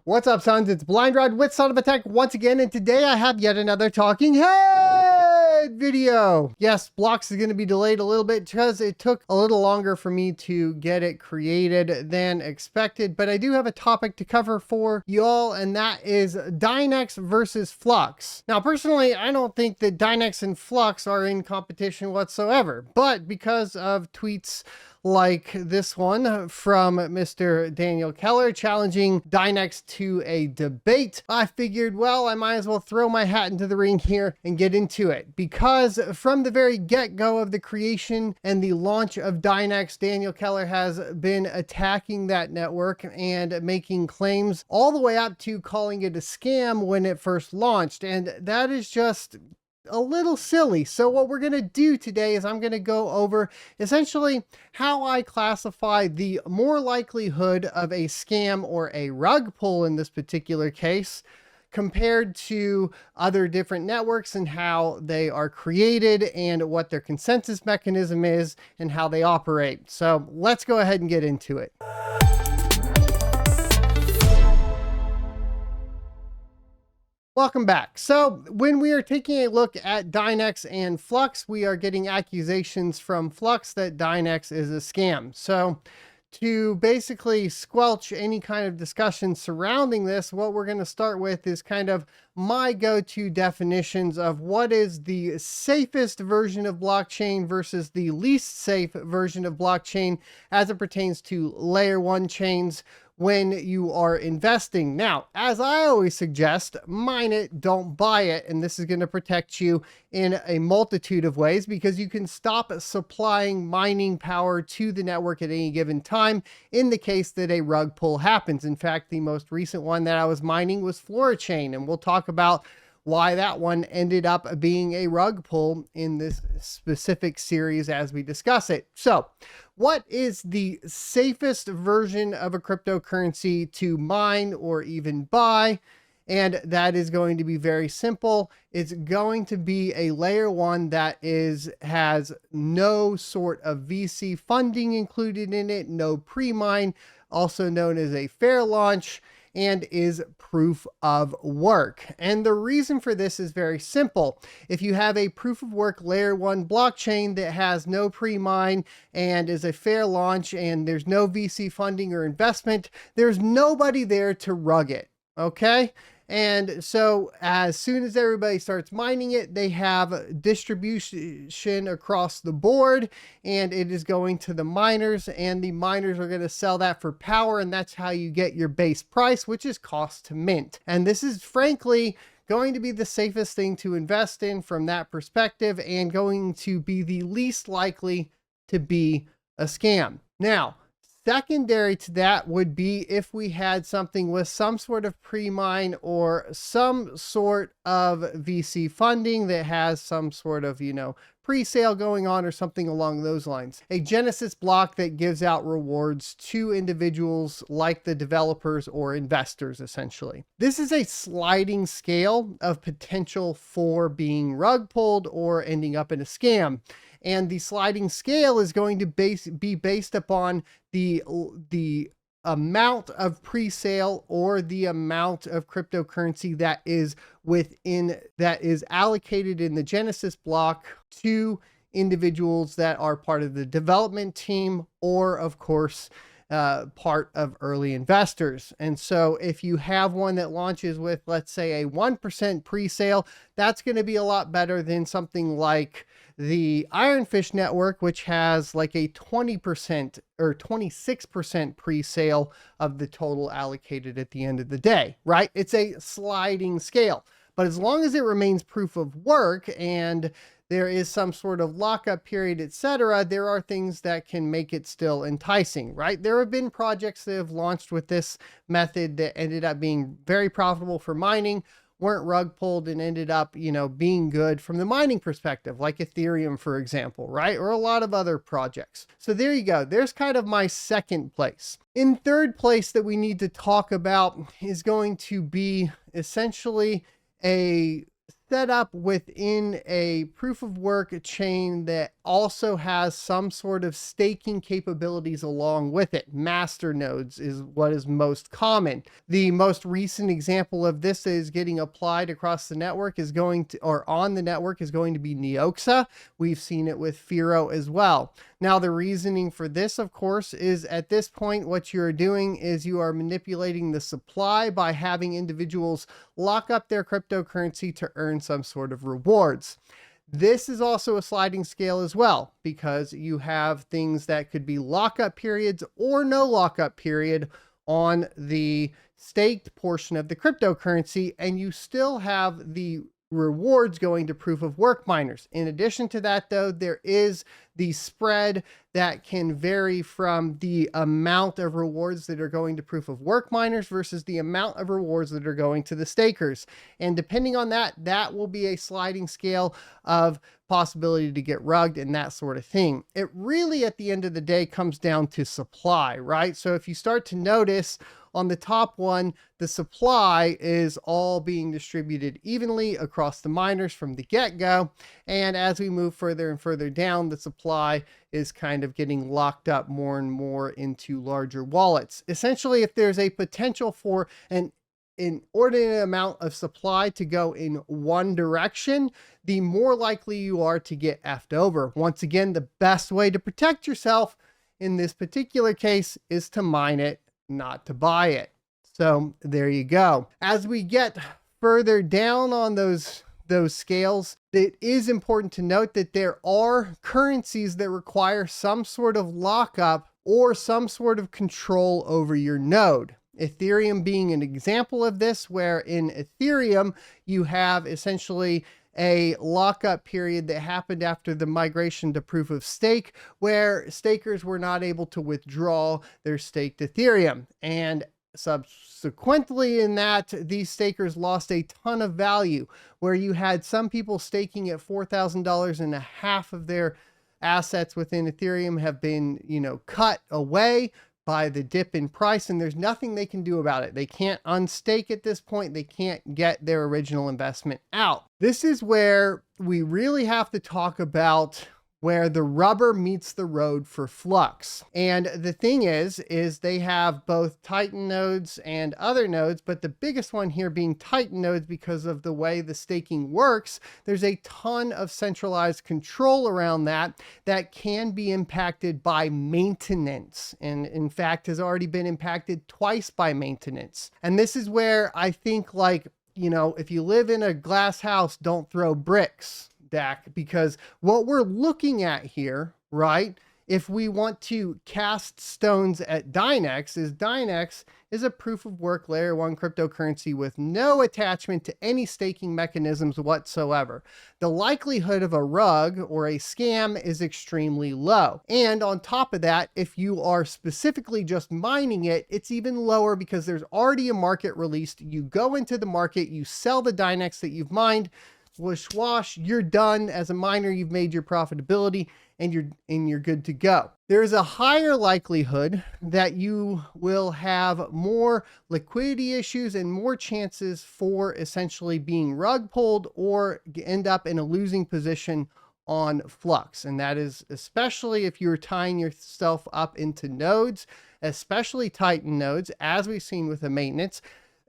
What's up, sons? It's Blind Rod with Son of a Tech once again, and today I have yet another talking head video. Yes, Blocks is going to be delayed a little bit because it took a little longer for me to get it created than expected, but I do have a topic to cover for y'all, and that is Dynex versus Flux. Now, personally, I don't think that Dynex and Flux are in competition whatsoever, but because of tweets like this one from Mr. Daniel Keller challenging Dynex to a debate, I figured, well, I might as well throw my hat into the ring here and get into it. Because from the very get-go of the creation and the launch of Dynex, Daniel Keller has been attacking that network and making claims all the way up to calling it a scam when it first launched. And that is just a little silly. So what we're going to do today is I'm going to go over essentially how I classify the more likelihood of a scam or a rug pull in this particular case compared to other different networks and how they are created and what their consensus mechanism is and how they operate. So let's go ahead and get into it. Welcome back. So when we are taking a look at Dynex and Flux, we are getting accusations from Flux that Dynex is a scam. So to basically squelch any kind of discussion surrounding this, what we're going to start with is kind of my go-to definitions of what is the safest version of blockchain versus the least safe version of blockchain as it pertains to layer one chains when you are investing. Now, as I always suggest, mine it, don't buy it. And this is going to protect you in a multitude of ways because you can stop supplying mining power to the network at any given time in the case that a rug pull happens. In fact, the most recent one that I was mining was Florichain, and we'll talk about why that one ended up being a rug pull in this specific series as we discuss it. So what is the safest version of a cryptocurrency to mine or even buy? And that is going to be very simple. It's going to be a layer one that has no sort of VC funding included in it, no pre-mine, also known as a fair launch, and is proof of work. And the reason for this is very simple. If you have a proof of work layer one blockchain that has no pre-mine and is a fair launch and there's no VC funding or investment, there's nobody there to rug it. Okay. And so as soon as everybody starts mining it, they have distribution across the board and it is going to the miners, and the miners are going to sell that for power. And that's how you get your base price, which is cost to mint. And this is frankly going to be the safest thing to invest in from that perspective and going to be the least likely to be a scam. Now, secondary to that would be if we had something with some sort of pre-mine or some sort of VC funding that has some sort of, pre-sale going on or something along those lines. A Genesis block that gives out rewards to individuals like the developers or investors, essentially. This is a sliding scale of potential for being rug pulled or ending up in a scam. And the sliding scale is going to be based upon the amount of pre-sale or the amount of cryptocurrency that is allocated in the Genesis block to individuals that are part of the development team or, of course, part of early investors. And so if you have one that launches with, let's say, a 1% pre-sale, that's going to be a lot better than something like the Ironfish network, which has like a 20% or 26% pre-sale of the total allocated at the end of the day, right? It's a sliding scale, but as long as it remains proof of work and there is some sort of lockup period, etc., there are things that can make it still enticing, right? There have been projects that have launched with this method that ended up being very profitable for mining, weren't rug pulled, and ended up, being good from the mining perspective, like Ethereum, for example, right? Or a lot of other projects. So there you go. There's kind of my second place. In third place that we need to talk about is going to be essentially a set up within a proof of work chain that also has some sort of staking capabilities along with it. Master nodes is what is most common. The most recent example of this is getting applied across the network is going to, or on the network is going to be Neoxa. We've seen it with Firo as well. Now, the reasoning for this, of course, is at this point, what you're doing is you are manipulating the supply by having individuals lock up their cryptocurrency to earn some sort of rewards. This is also a sliding scale as well, because you have things that could be lockup periods or no lockup period on the staked portion of the cryptocurrency, and you still have the rewards going to proof of work miners. In addition to that, though, there is the spread that can vary from the amount of rewards that are going to proof of work miners versus the amount of rewards that are going to the stakers. And depending on that, that will be a sliding scale of possibility to get rugged and that sort of thing. It really, at the end of the day, comes down to supply, right? So if you start to notice on the top one, the supply is all being distributed evenly across the miners from the get-go. And as we move further and further down, the supply is kind of getting locked up more and more into larger wallets. Essentially, if there's a potential for an inordinate amount of supply to go in one direction, the more likely you are to get effed over. Once again, the best way to protect yourself in this particular case is to mine it, not to buy it. So there you go. As we get further down on those scales, it is important to note that there are currencies that require some sort of lockup or some sort of control over your node. Ethereum being an example of this, where in Ethereum, you have essentially a lockup period that happened after the migration to proof of stake, where stakers were not able to withdraw their staked Ethereum. And subsequently in that, these stakers lost a ton of value, where you had some people staking at $4,000 and a half of their assets within Ethereum have been, cut away by the dip in price, and there's nothing they can do about it. They can't unstake at this point. They can't get their original investment out. This is where we really have to talk about where the rubber meets the road for Flux. And the thing is they have both Titan nodes and other nodes, but the biggest one here being Titan nodes because of the way the staking works. There's a ton of centralized control around that can be impacted by maintenance, and in fact has already been impacted twice by maintenance. And this is where I think, if you live in a glass house, don't throw bricks, Dak, because what we're looking at here, right, if we want to cast stones at Dynex is a proof of work layer 1 cryptocurrency with no attachment to any staking mechanisms whatsoever. The likelihood of a rug or a scam is extremely low. And on top of that, if you are specifically just mining it, it's even lower because there's already a market released. You go into the market, you sell the Dynex that you've mined, wish wash, you're done as a miner, you've made your profitability, and you're good to go. There's a higher likelihood that you will have more liquidity issues and more chances for essentially being rug pulled or end up in a losing position on Flux. And that is especially if you're tying yourself up into nodes, especially Titan nodes, as we've seen with the maintenance.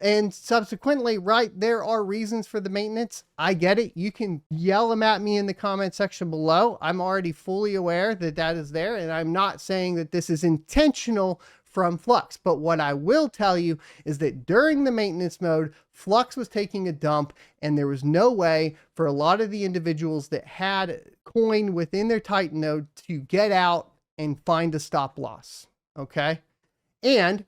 And subsequently, right, there are reasons for the maintenance. I get it. You can yell them at me in the comment section below. I'm already fully aware that that is there. And I'm not saying that this is intentional from Flux. But what I will tell you is that during the maintenance mode, Flux was taking a dump, and there was no way for a lot of the individuals that had coin within their Titan node to get out and find a stop loss. Okay. And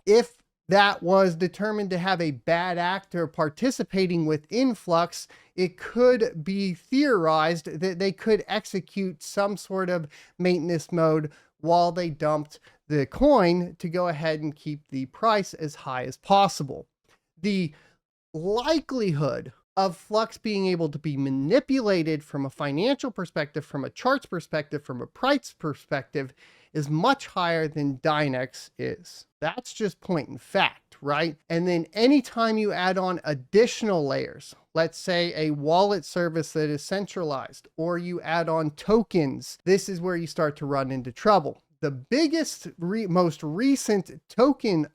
if that was determined to have a bad actor participating within Flux, it could be theorized that they could execute some sort of maintenance mode while they dumped the coin to go ahead and keep the price as high as possible. The likelihood of Flux being able to be manipulated from a financial perspective, from a charts perspective, from a price perspective, is much higher than Dynex is. That's just point in fact, right? And then anytime you add on additional layers, let's say a wallet service that is centralized, or you add on tokens, this is where you start to run into trouble. The biggest, most recent token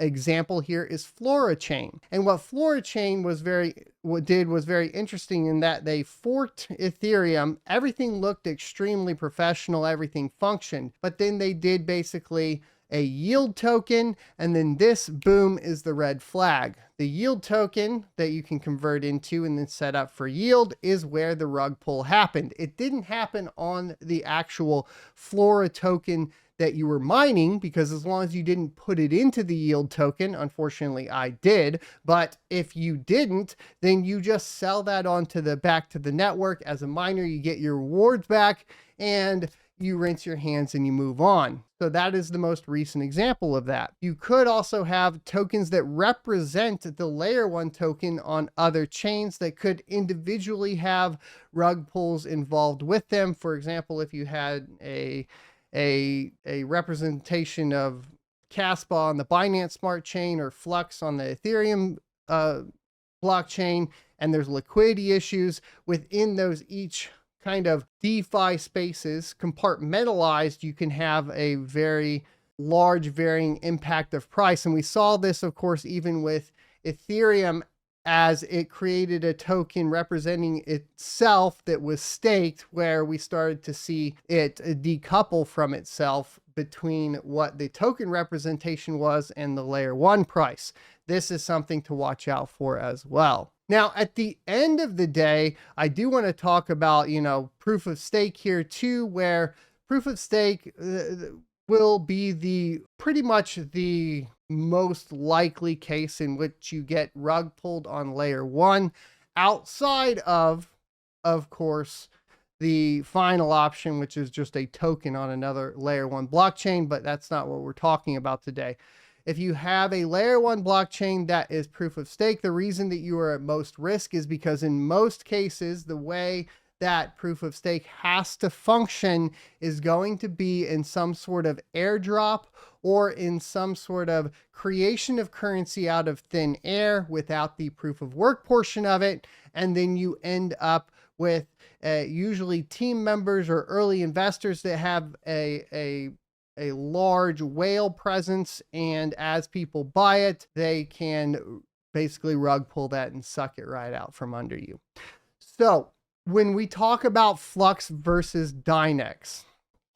example here is FloraChain. And what FloraChain was very interesting in that they forked Ethereum. Everything looked extremely professional, everything functioned, but then they did basically a yield token, and then this, boom, is the red flag. The yield token that you can convert into and then set up for yield is where the rug pull happened. It didn't happen on the actual Flora token that you were mining, because as long as you didn't put it into the yield token, unfortunately I did, but if you didn't, then you just sell that on to the back to the network. As a miner, you get your rewards back and you rinse your hands and you move on. So that is the most recent example of that. You could also have tokens that represent the layer 1 token on other chains that could individually have rug pulls involved with them. For example, if you had a representation of Caspa on the Binance Smart Chain or Flux on the Ethereum blockchain, and there's liquidity issues within those each kind of DeFi spaces, compartmentalized, you can have a very large varying impact of price. And we saw this, of course, even with Ethereum, as it created a token representing itself that was staked, where we started to see it decouple from itself between what the token representation was and the layer 1 price. This is something to watch out for as well. Now, at the end of the day, I do want to talk about, proof of stake here too, where proof of stake will be pretty much the most likely case in which you get rug pulled on layer 1, outside of course, the final option, which is just a token on another layer 1 blockchain, but that's not what we're talking about today. If you have a layer 1 blockchain that is proof of stake, the reason that you are at most risk is because in most cases, the way that proof of stake has to function is going to be in some sort of airdrop or in some sort of creation of currency out of thin air without the proof of work portion of it. And then you end up with usually team members or early investors that have a large whale presence, and as people buy it, they can basically rug pull that and suck it right out from under you. So when we talk about Flux versus Dynex,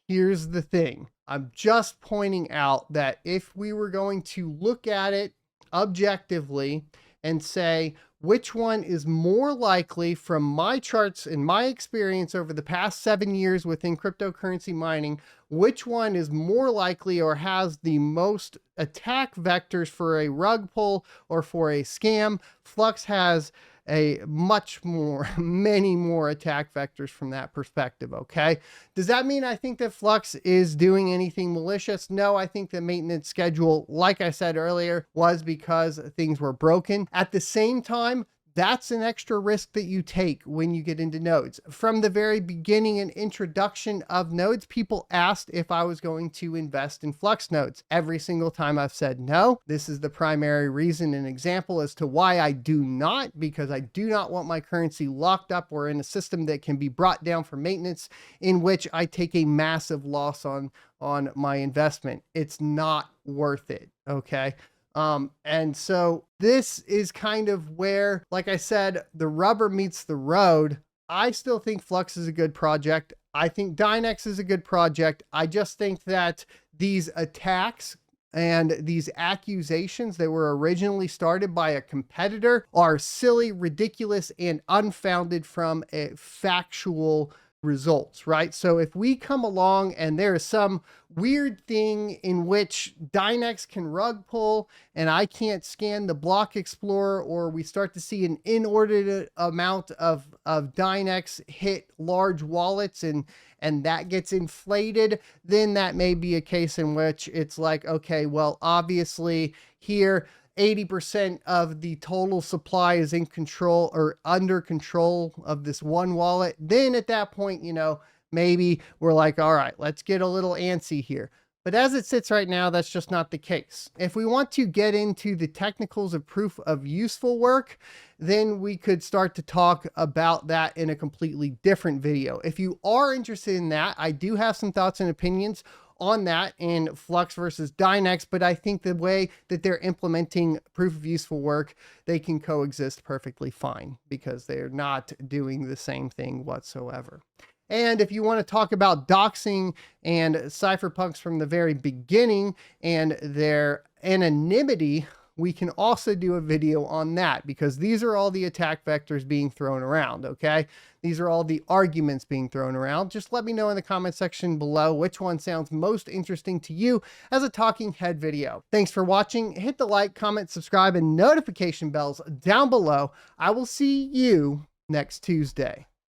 here's the thing. I'm just pointing out that if we were going to look at it objectively and say, which one is more likely from my charts and my experience over the past 7 years within cryptocurrency mining, which one is more likely or has the most attack vectors for a rug pull or for a scam, Flux has a many more attack vectors from that perspective. Okay. Does that mean I think that Flux is doing anything malicious? No, I think the maintenance schedule, like I said earlier, was because things were broken. At the same time, that's an extra risk that you take when you get into nodes. From the very beginning and introduction of nodes, people asked if I was going to invest in Flux nodes. Every single time I've said no. This is the primary reason and example as to why I do not, because I do not want my currency locked up or in a system that can be brought down for maintenance, in which I take a massive loss on my investment. It's not worth it. Okay. And so this is kind of where, like I said, the rubber meets the road. I still think Flux is a good project. I think Dynex is a good project. I just think that these attacks and these accusations that were originally started by a competitor are silly, ridiculous, and unfounded from a factual results, right? So if we come along and there is some weird thing in which Dynex can rug pull and I can't scan the block explorer, or we start to see an inordinate amount of Dynex hit large wallets and that gets inflated, then that may be a case in which it's like, okay, well, obviously here 80% of the total supply is in control or under control of this one wallet. Then at that point, maybe we're like, all right, let's get a little antsy here. But as it sits right now, that's just not the case. If we want to get into the technicals of proof of useful work, then we could start to talk about that in a completely different video. If you are interested in that, I do have some thoughts and opinions on that in Flux versus Dynex, but I think the way that they're implementing proof of useful work, they can coexist perfectly fine because they're not doing the same thing whatsoever. And if you want to talk about doxing and cypherpunks from the very beginning and their anonymity, we can also do a video on that, because these are all the attack vectors being thrown around, okay? These are all the arguments being thrown around. Just let me know in the comment section below which one sounds most interesting to you as a talking head video. Thanks for watching. Hit the like, comment, subscribe, and notification bells down below. I will see you next Tuesday.